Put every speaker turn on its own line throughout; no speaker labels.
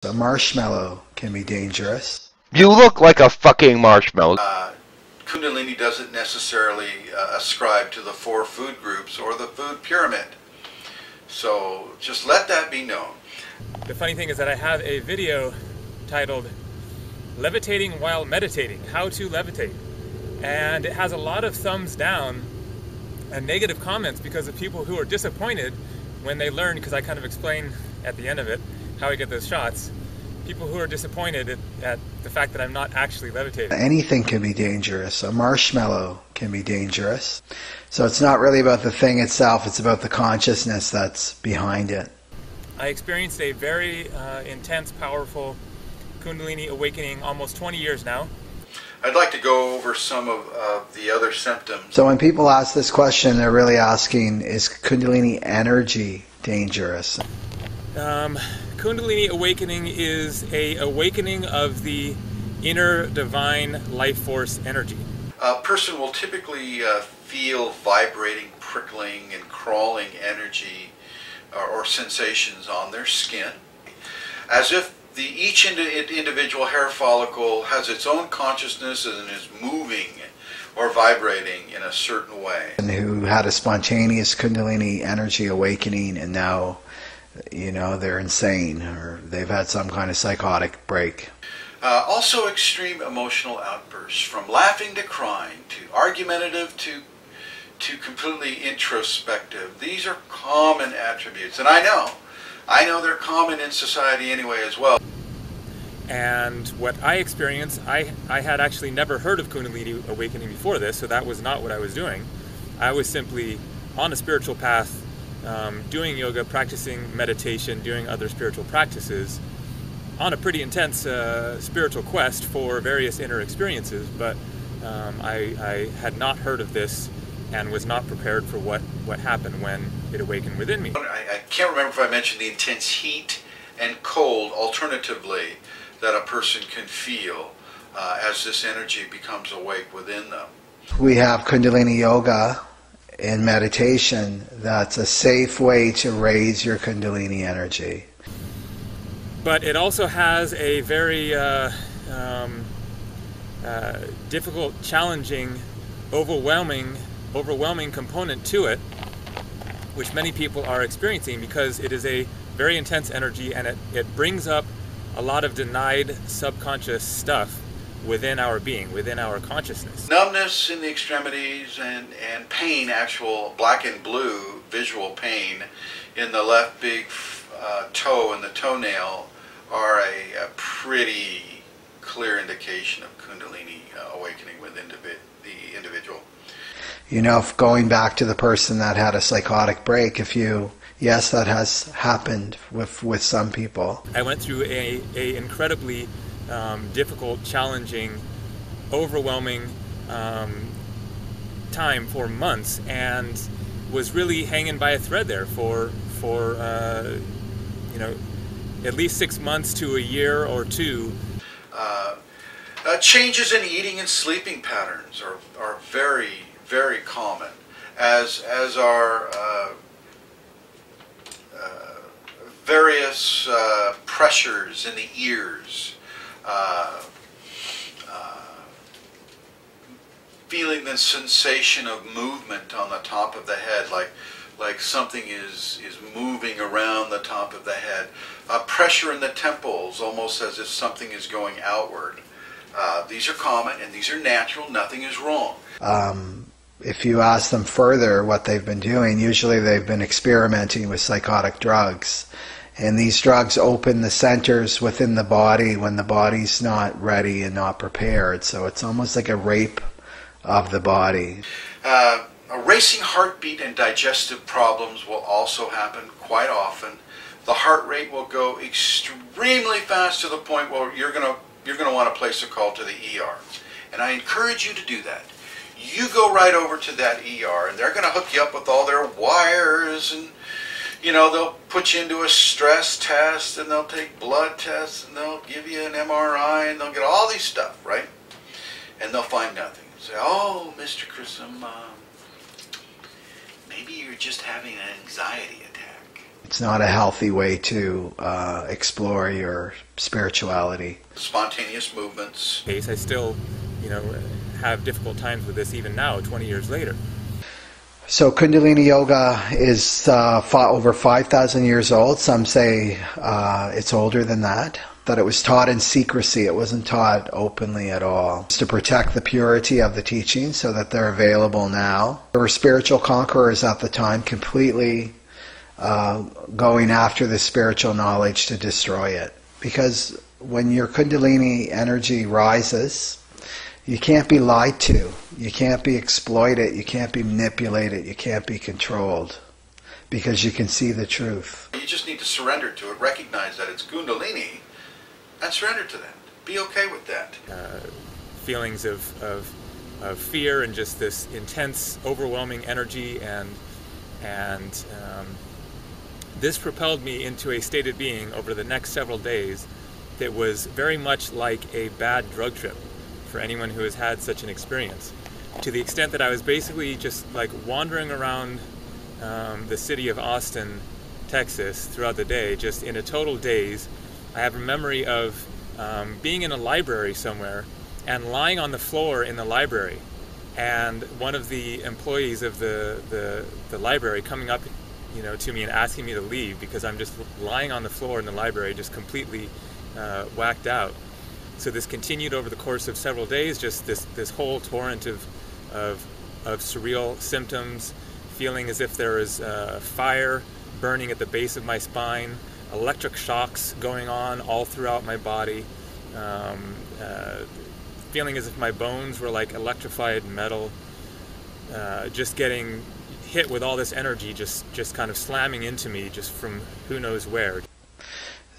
A marshmallow can be dangerous.
You look like a fucking marshmallow.
Kundalini doesn't necessarily ascribe to the 4 food groups or the food pyramid. So just let that be known.
The funny thing is that I have a video titled Levitating While Meditating, How to Levitate. And it has a lot of thumbs down and negative comments because of people who are disappointed when they learn, because I kind of explain at the end of it how I get those shots. People who are disappointed at the fact that I'm not actually levitating.
Anything can be dangerous. A marshmallow can be dangerous. So it's not really about the thing itself, it's about the consciousness that's behind it.
I experienced a very intense, powerful Kundalini awakening almost 20 years now.
I'd like to go over some of the other symptoms.
So when people ask this question, they're really asking, is Kundalini energy dangerous?
Kundalini awakening is a awakening of the inner divine life force energy.
A person will typically feel vibrating, prickling, and crawling energy or sensations on their skin, as if each individual hair follicle has its own consciousness and is moving or vibrating in a certain way.
And who had a spontaneous Kundalini energy awakening and now, you know, they're insane or they've had some kind of psychotic break.
Also extreme emotional outbursts, from laughing to crying, to argumentative to completely introspective. These are common attributes, and I know they're common in society anyway as well.
And what I experienced, I had actually never heard of Kundalini awakening before this, so that was not what I was doing. I was simply on a spiritual path, doing yoga, practicing meditation, doing other spiritual practices, on a pretty intense spiritual quest for various inner experiences, but I had not heard of this and was not prepared for what happened when it awakened within me.
I can't remember if I mentioned the intense heat and cold alternatively that a person can feel as this energy becomes awake within them.
We have Kundalini Yoga in meditation. That's a safe way to raise your Kundalini energy.
But it also has a very difficult, challenging, overwhelming component to it, which many people are experiencing because it is a very intense energy and it brings up a lot of denied subconscious stuff within our being, within our consciousness.
Numbness in the extremities and pain, actual black and blue visual pain in the left big toe and the toenail are a pretty clear indication of Kundalini awakening within the individual.
You know, if going back to the person that had a psychotic break, yes, that has happened with some people.
I went through a incredibly difficult, challenging, overwhelming time for months, and was really hanging by a thread there for you know, at least 6 months to a year or two.
Changes in eating and sleeping patterns are very, very common, as are various pressures in the ears, feeling the sensation of movement on the top of the head, like something is moving around the top of the head. Pressure in the temples, almost as if something is going outward. These are common and these are natural. Nothing is wrong.
If you ask them further what they've been doing, usually they've been experimenting with psychotic drugs. And these drugs open the centers within the body when the body's not ready and not prepared. So it's almost like a rape of the body.
A racing heartbeat and digestive problems will also happen quite often. The heart rate will go extremely fast to the point where you're going to want to place a call to the ER. And I encourage you to do that. You go right over to that ER and they're going to hook you up with all their wires, and you know, they'll put you into a stress test and they'll take blood tests and they'll give you an MRI and they'll get all these stuff, right? And they'll find nothing. Say, oh, Mr. Krishnamurti, maybe you're just having an anxiety attack.
It's not a healthy way to explore your spirituality.
Spontaneous movements.
Case, I still, have difficult times with this even now, 20 years later.
So Kundalini Yoga is over 5,000 years old. Some say it's older than that. That it was taught in secrecy. It wasn't taught openly at all. It's to protect the purity of the teachings so that they're available now. There were spiritual conquerors at the time completely going after the spiritual knowledge to destroy it. Because when your Kundalini energy rises, you can't be lied to. You can't be exploited. You can't be manipulated. You can't be controlled. Because you can see the truth.
You just need to surrender to it. Recognize that it's Kundalini and surrender to that. Be okay with that.
Feelings of fear and just this intense, overwhelming energy, and this propelled me into a state of being over the next several days that was very much like a bad drug trip for anyone who has had such an experience, to the extent that I was basically just like wandering around the city of Austin, Texas throughout the day, just in a total daze. I have a memory of being in a library somewhere and lying on the floor in the library, and one of the employees of the library coming up to me and asking me to leave because I'm just lying on the floor in the library, just completely whacked out. So this continued over the course of several days, just this whole torrent of surreal symptoms, feeling as if there is fire burning at the base of my spine, electric shocks going on all throughout my body, feeling as if my bones were like electrified metal, just getting hit with all this energy, just kind of slamming into me just from who knows where.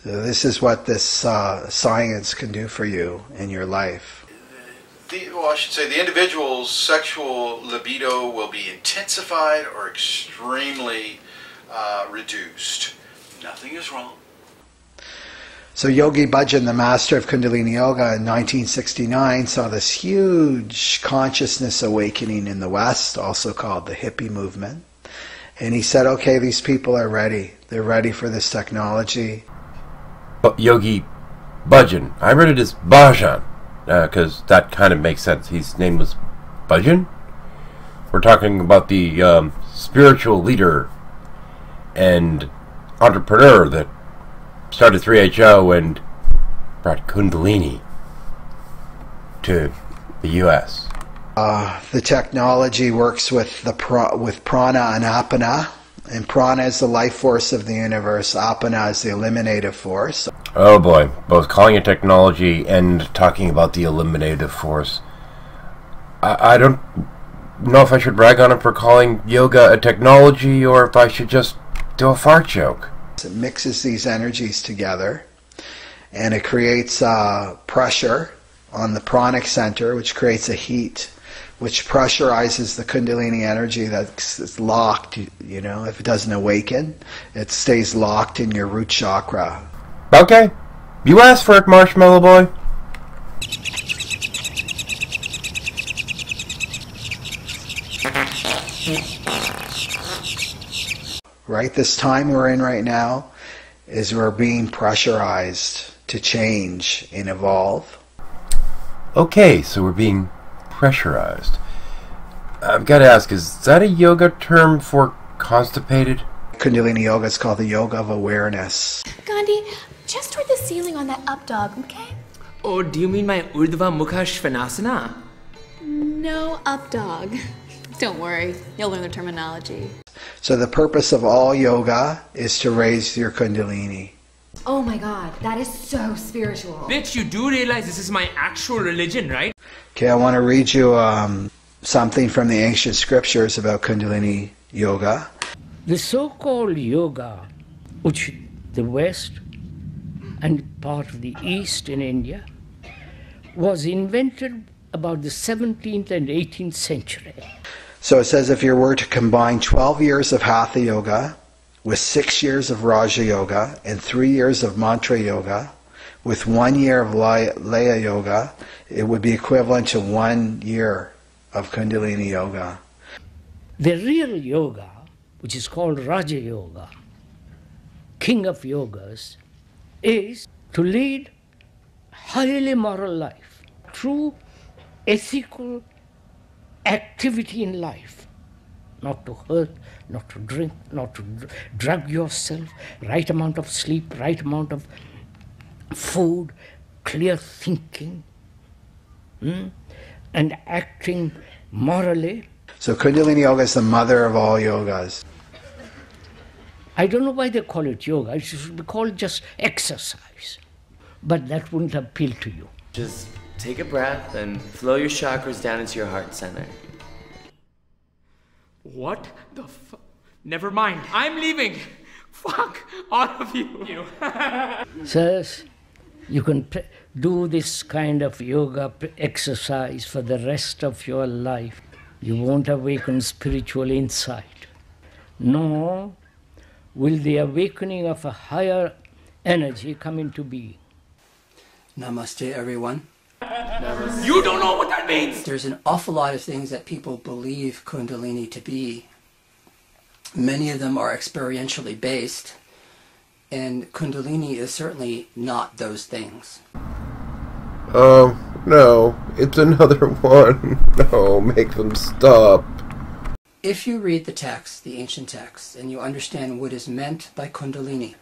So this is what this science can do for you in your life.
I should say the individual's sexual libido will be intensified or extremely reduced. Nothing is wrong.
So Yogi Bhajan, the master of Kundalini Yoga in 1969, saw this huge consciousness awakening in the West, also called the hippie movement. And he said, okay, these people are ready. They're ready for this technology.
Yogi Bhajan. I read it as Bhajan, because that kind of makes sense. His name was Bhajan. We're talking about the spiritual leader and entrepreneur that started 3HO and brought Kundalini to the U.S.
The technology works with prana and apana. And prana is the life force of the universe. Apana is the eliminative force.
Oh boy, both calling it technology and talking about the eliminative force. I don't know if I should brag on him for calling yoga a technology or if I should just do a fart joke.
It mixes these energies together and it creates pressure on the pranic center, which creates a heat, which pressurizes the Kundalini energy that's locked. If it doesn't awaken, it stays locked in your root chakra.
Okay, you asked for it, Marshmallow Boy.
Right, this time we're in right now is we're being pressurized to change and evolve.
Okay, so we're being pressurized. I've got to ask, is that a yoga term for constipated?
Kundalini Yoga is called the yoga of awareness.
Gandhi, just toward the ceiling on that up dog, okay?
Oh, do you mean my Urdhva Mukha Svanasana?
No, up dog. Don't worry, you'll learn the terminology.
So the purpose of all yoga is to raise your Kundalini.
Oh my god, that is so spiritual.
Bitch, you do realize this is my actual religion, right?
Okay, I want to read you something from the ancient scriptures about Kundalini Yoga.
The so-called yoga, which the West and part of the East in India, was invented about the 17th and 18th century.
So it says if you were to combine 12 years of Hatha Yoga with 6 years of Raja Yoga and 3 years of Mantra Yoga with 1 year of Laya Yoga, it would be equivalent to 1 year of Kundalini Yoga.
The real yoga, which is called Raja Yoga, king of yogas, is to lead highly moral life, true ethical activity in life, not to hurt, not to drink, not to drug yourself, right amount of sleep, right amount of food, clear thinking, and acting morally.
So Kundalini Yoga is the mother of all yogas.
I don't know why they call it yoga. It should be called just exercise. But that wouldn't appeal to you.
Just take a breath and flow your chakras down into your heart center.
What the fuck? Never mind. I'm leaving. Fuck all of you.
Sirs, you can do this kind of yoga exercise for the rest of your life. You won't awaken spiritual insight, nor will the awakening of a higher energy come into being.
Namaste, everyone.
Namaste. You don't know what that means!
There's an awful lot of things that people believe Kundalini to be. Many of them are experientially based, and Kundalini is certainly not those things.
Oh, no, it's another one. No, make them stop.
If you read the text, the ancient texts, and you understand what is meant by Kundalini.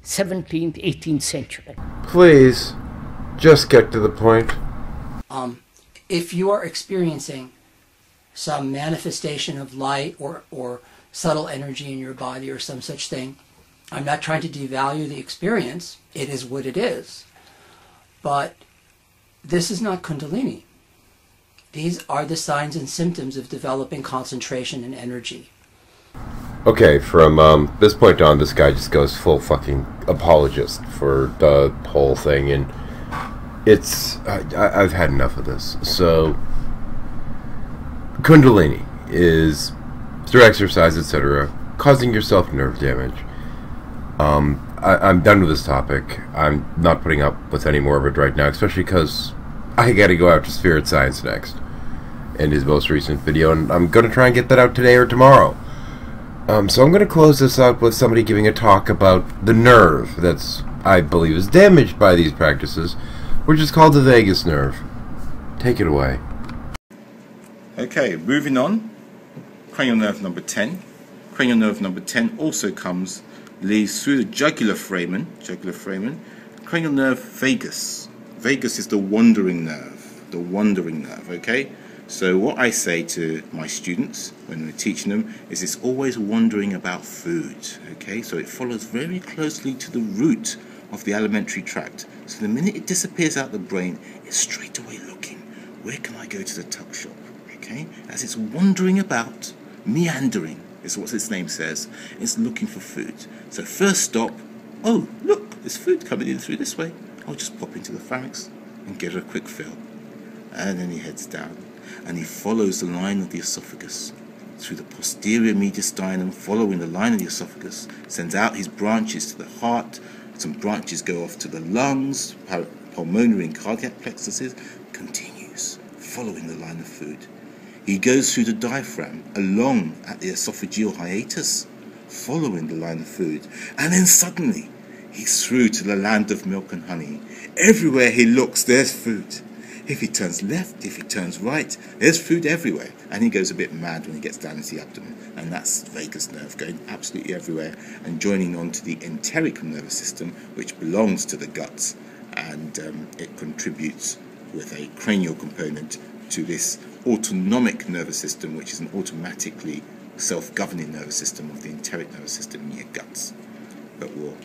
17th, 18th century.
Please, just get to the point.
If you are experiencing some manifestation of light or subtle energy in your body or some such thing, I'm not trying to devalue the experience. It is what it is. But this is not Kundalini. These are the signs and symptoms of developing concentration and energy.
Okay, from this point on, this guy just goes full fucking apologist for the whole thing, and it's... I've had enough of this. So, Kundalini is, through exercise, etc., causing yourself nerve damage. I'm done with this topic. I'm not putting up with any more of it right now, especially because I gotta go after Spirit Science next in his most recent video, and I'm gonna try and get that out today or tomorrow. So I'm gonna close this out with somebody giving a talk about the nerve that's, I believe, is damaged by these practices, which is called the vagus nerve. Take it away.
Okay, moving on. Cranial nerve number 10. Cranial nerve number 10 also leads through the jugular foramen, cranial nerve vagus. Vagus is the wandering nerve, okay? So what I say to my students when we're teaching them is it's always wondering about food, okay? So it follows very closely to the root of the alimentary tract. So the minute it disappears out the brain, it's straight away looking, where can I go to the tuck shop, okay? As it's wandering about, meandering, is what its name says, it's looking for food. So first stop, oh, look, there's food coming in through this way. I'll just pop into the pharynx and get a quick fill. And then he heads down, and he follows the line of the esophagus through the posterior mediastinum, following the line of the esophagus, sends out his branches to the heart. Some branches go off to the lungs, pulmonary and cardiac plexuses, continues, following the line of food. He goes through the diaphragm, along at the esophageal hiatus, following the line of food, and then suddenly he's through to the land of milk and honey. Everywhere he looks, there's food. If he turns left, if he turns right, there's food everywhere. And he goes a bit mad when he gets down into the abdomen. And that's vagus nerve going absolutely everywhere and joining on to the enteric nervous system, which belongs to the guts. And it contributes with a cranial component to this autonomic nervous system, which is an automatically self-governing nervous system of the enteric nervous system in your guts. But we'll,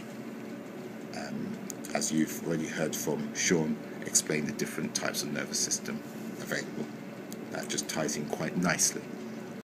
as you've already heard from Sean, explain the different types of nervous system available. That just ties in quite nicely.